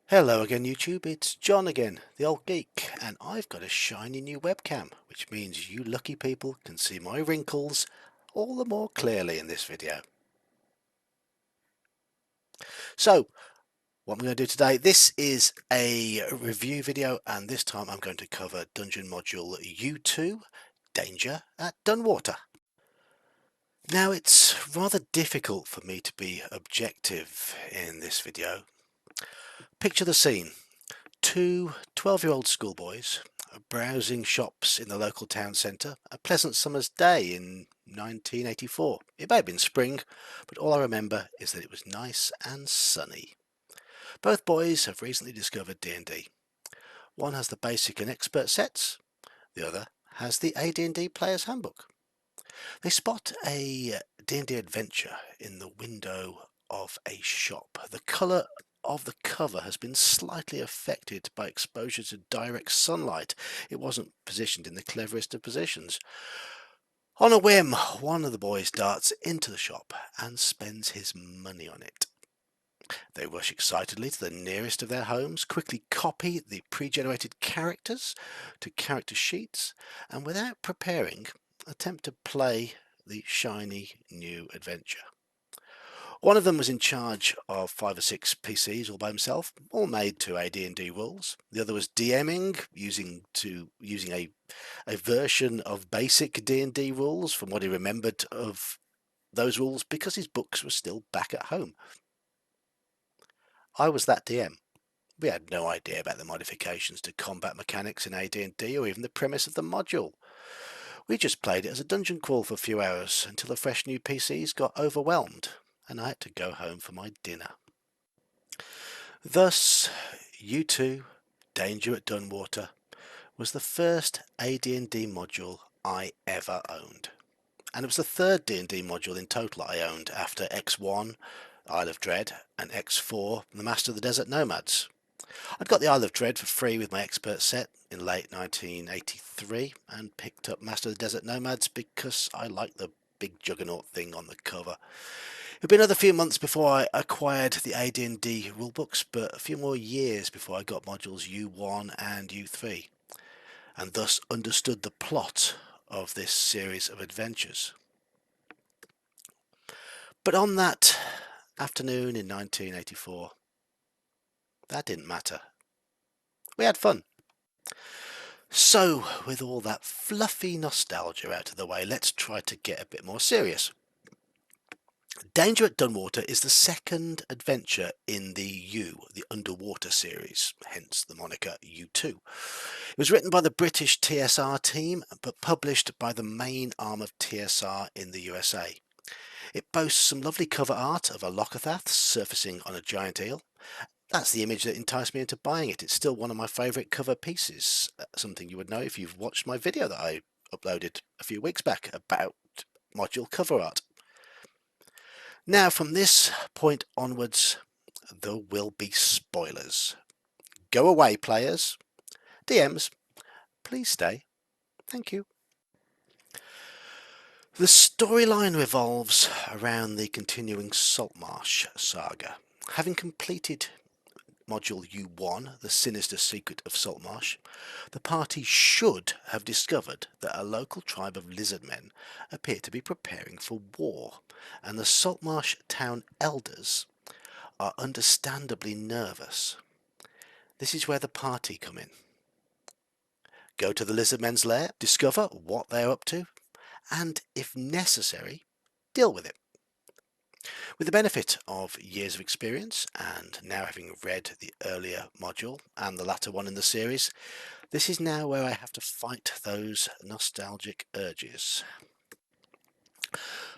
Hello again YouTube, it's John again, the old geek, and I've got a shiny new webcam, which means you lucky people can see my wrinkles all the more clearly in this video. So, what I'm going to do today, this is a review video, and this time I'm going to cover Dungeon Module U2, Danger at Dunwater. Now it's rather difficult for me to be objective in this video. Picture the scene. Two 12-year-old schoolboys browsing shops in the local town centre, a pleasant summer's day in 1984. It may have been spring, but all I remember is that it was nice and sunny. Both boys have recently discovered D&D. One has the basic and expert sets, the other has the AD&D Player's Handbook. They spot a D&D adventure in the window of a shop. The colour of the cover has been slightly affected by exposure to direct sunlight. It wasn't positioned in the cleverest of positions. On a whim, one of the boys darts into the shop and spends his money on it. They rush excitedly to the nearest of their homes, quickly copy the pre-generated characters to character sheets, and without preparing, attempt to play the shiny new adventure. One of them was in charge of 5 or 6 PCs all by himself, all made to AD&D rules. The other was DMing, using a version of basic D&D rules from what he remembered of those rules because his books were still back at home. I was that DM. We had no idea about the modifications to combat mechanics in AD&D or even the premise of the module. We just played it as a dungeon crawl for a few hours until the fresh new PCs got overwhelmed and I had to go home for my dinner. Thus, U2, Danger at Dunwater, was the first AD&D module I ever owned. And it was the third D&D module in total I owned after X1, Isle of Dread, and X4, The Master of the Desert Nomads. I'd got the Isle of Dread for free with my expert set in late 1983 and picked up Master of the Desert Nomads because I liked the big juggernaut thing on the cover. It had been another few months before I acquired the AD&D rulebooks, but a few more years before I got modules U1 and U3, and thus understood the plot of this series of adventures. But on that afternoon in 1984, that didn't matter. We had fun. So, with all that fluffy nostalgia out of the way, let's try to get a bit more serious. Danger at Dunwater is the second adventure in the Underwater series, hence the moniker U2. It was written by the British TSR team, but published by the main arm of TSR in the USA. It boasts some lovely cover art of a Lockathath surfacing on a giant eel. That's the image that enticed me into buying it. It's still one of my favourite cover pieces, something you would know if you've watched my video that I uploaded a few weeks back about module cover art. Now, from this point onwards, there will be spoilers. Go away, players. DMs, please stay. Thank you. The storyline revolves around the continuing Saltmarsh saga. Having completed Module U1, The Sinister Secret of Saltmarsh, the party should have discovered that a local tribe of lizardmen appear to be preparing for war, and the Saltmarsh town elders are understandably nervous. This is where the party come in. Go to the lizardmen's lair, discover what they're up to, and if necessary, deal with it. With the benefit of years of experience, and now having read the earlier module and the latter one in the series, this is now where I have to fight those nostalgic urges.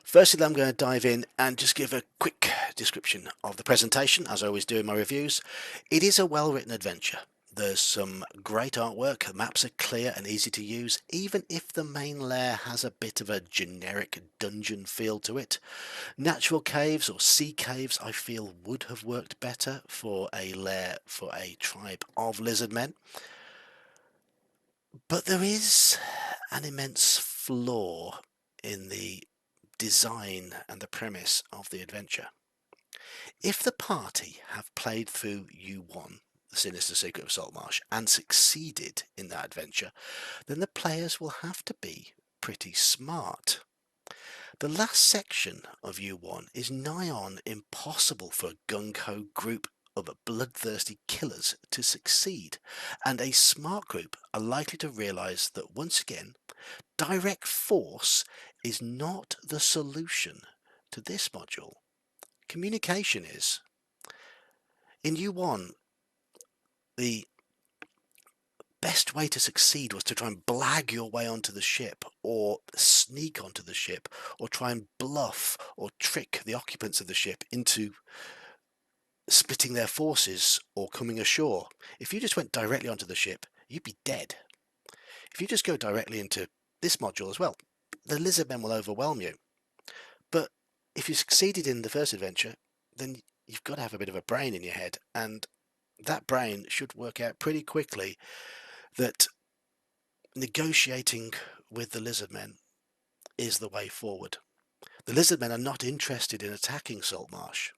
Firstly, I'm going to dive in and just give a quick description of the presentation, as I always do in my reviews. It is a well-written adventure. There's some great artwork, the maps are clear and easy to use, even if the main lair has a bit of a generic dungeon feel to it. Natural caves or sea caves I feel would have worked better for a lair for a tribe of lizardmen. But there is an immense flaw in the design and the premise of the adventure. If the party have played through U1, Sinister Secret of Saltmarsh and succeeded in that adventure, then the players will have to be pretty smart. The last section of U1 is nigh on impossible for a gung-ho group of bloodthirsty killers to succeed, and a smart group are likely to realise that once again, direct force is not the solution to this module. Communication is. In U1, the best way to succeed was to try and blag your way onto the ship, or sneak onto the ship, or try and bluff or trick the occupants of the ship into splitting their forces or coming ashore. If you just went directly onto the ship, you'd be dead. If you just go directly into this module as well, the lizard men will overwhelm you. But if you succeeded in the first adventure, then you've got to have a bit of a brain in your head, and that brain should work out pretty quickly that negotiating with the lizard men is the way forward. The lizard men are not interested in attacking Saltmarsh.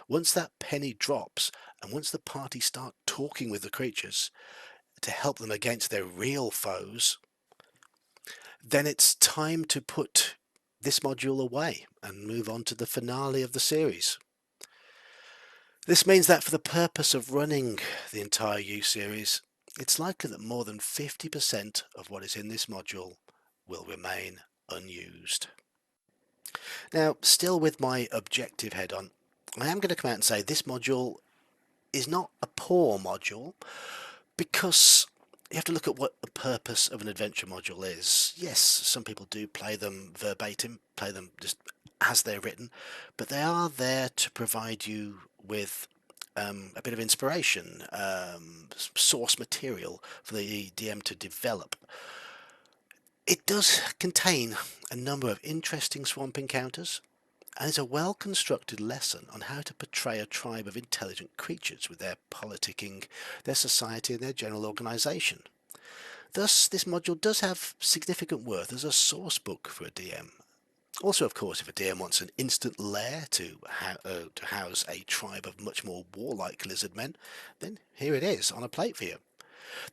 Once that penny drops, and once the party start talking with the creatures to help them against their real foes, then it's time to put this module away and move on to the finale of the series. This means that for the purpose of running the entire U series, it's likely that more than 50% of what is in this module will remain unused. Now, still with my objective head on, I am going to come out and say this module is not a poor module, because you have to look at what the purpose of an adventure module is. Yes, some people do play them verbatim, play them just as they're written, but they are there to provide you with a bit of inspiration, source material for the DM to develop. It does contain a number of interesting swamp encounters, and is a well-constructed lesson on how to portray a tribe of intelligent creatures with their politicking, their society and their general organisation. Thus, this module does have significant worth as a source book for a DM. Also, of course, if a DM wants an instant lair to house a tribe of much more warlike lizard men, then here it is on a plate for you.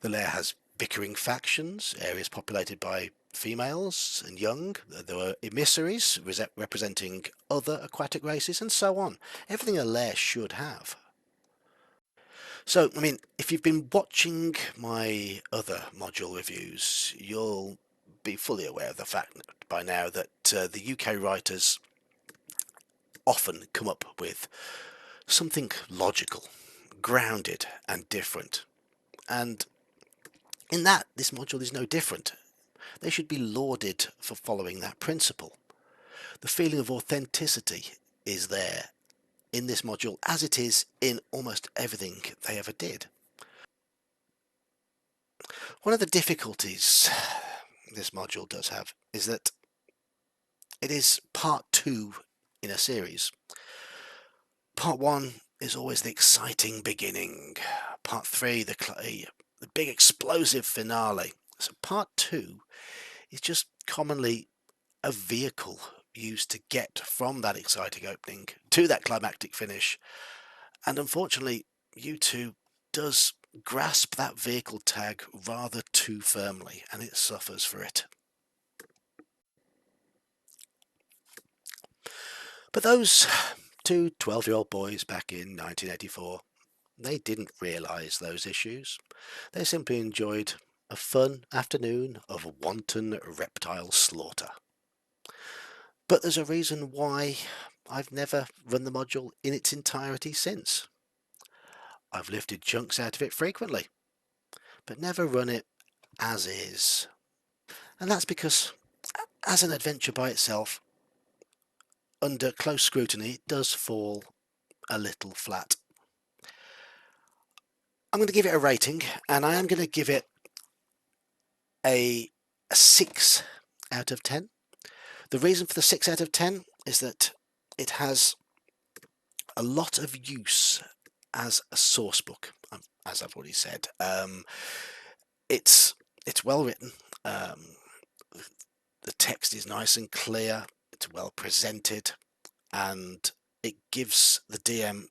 The lair has bickering factions, areas populated by females and young. There were emissaries representing other aquatic races, and so on. Everything a lair should have. So, I mean, if you've been watching my other module reviews, you'll be fully aware of the fact by now that the UK writers often come up with something logical, grounded and different. And in that, this module is no different. They should be lauded for following that principle. The feeling of authenticity is there in this module, as it is in almost everything they ever did. One of the difficulties this module does have is that it is part 2 in a series. Part 1 is always the exciting beginning. Part 3, the big explosive finale. So part 2 is just commonly a vehicle used to get from that exciting opening to that climactic finish, and unfortunately U2 does grasp that vehicle tag rather too firmly, and it suffers for it. But those two 12-year-old boys back in 1984, they didn't realise those issues. They simply enjoyed a fun afternoon of wanton reptile slaughter. But there's a reason why I've never run the module in its entirety since. I've lifted chunks out of it frequently, but never run it as is. And that's because, as an adventure by itself, under close scrutiny, it does fall a little flat. I'm going to give it a rating, and I am going to give it a 6 out of 10. The reason for the 6 out of 10 is that it has a lot of use as a source book, as I've already said. It's well written. The text is nice and clear. It's well presented, and it gives the DM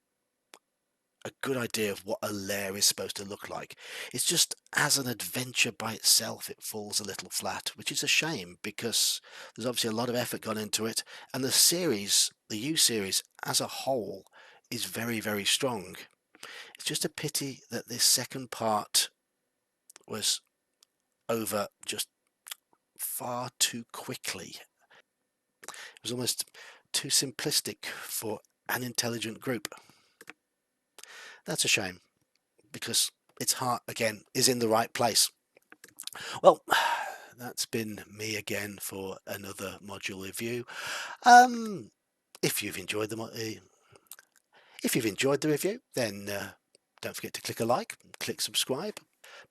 a good idea of what a lair is supposed to look like. It's just as an adventure by itself, it falls a little flat, which is a shame because there's obviously a lot of effort gone into it, and the series, the U series as a whole, is very, very strong. It's just a pity that this second part was over just far too quickly. It was almost too simplistic for an intelligent group. That's a shame because its heart, again, is in the right place. Well, that's been me again for another module review. Um, if you've enjoyed if you've enjoyed the review, then don't forget to click a like, click subscribe,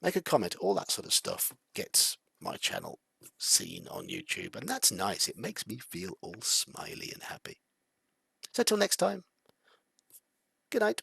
make a comment. All that sort of stuff gets my channel seen on YouTube, and that's nice. It makes me feel all smiley and happy. So till next time, good night.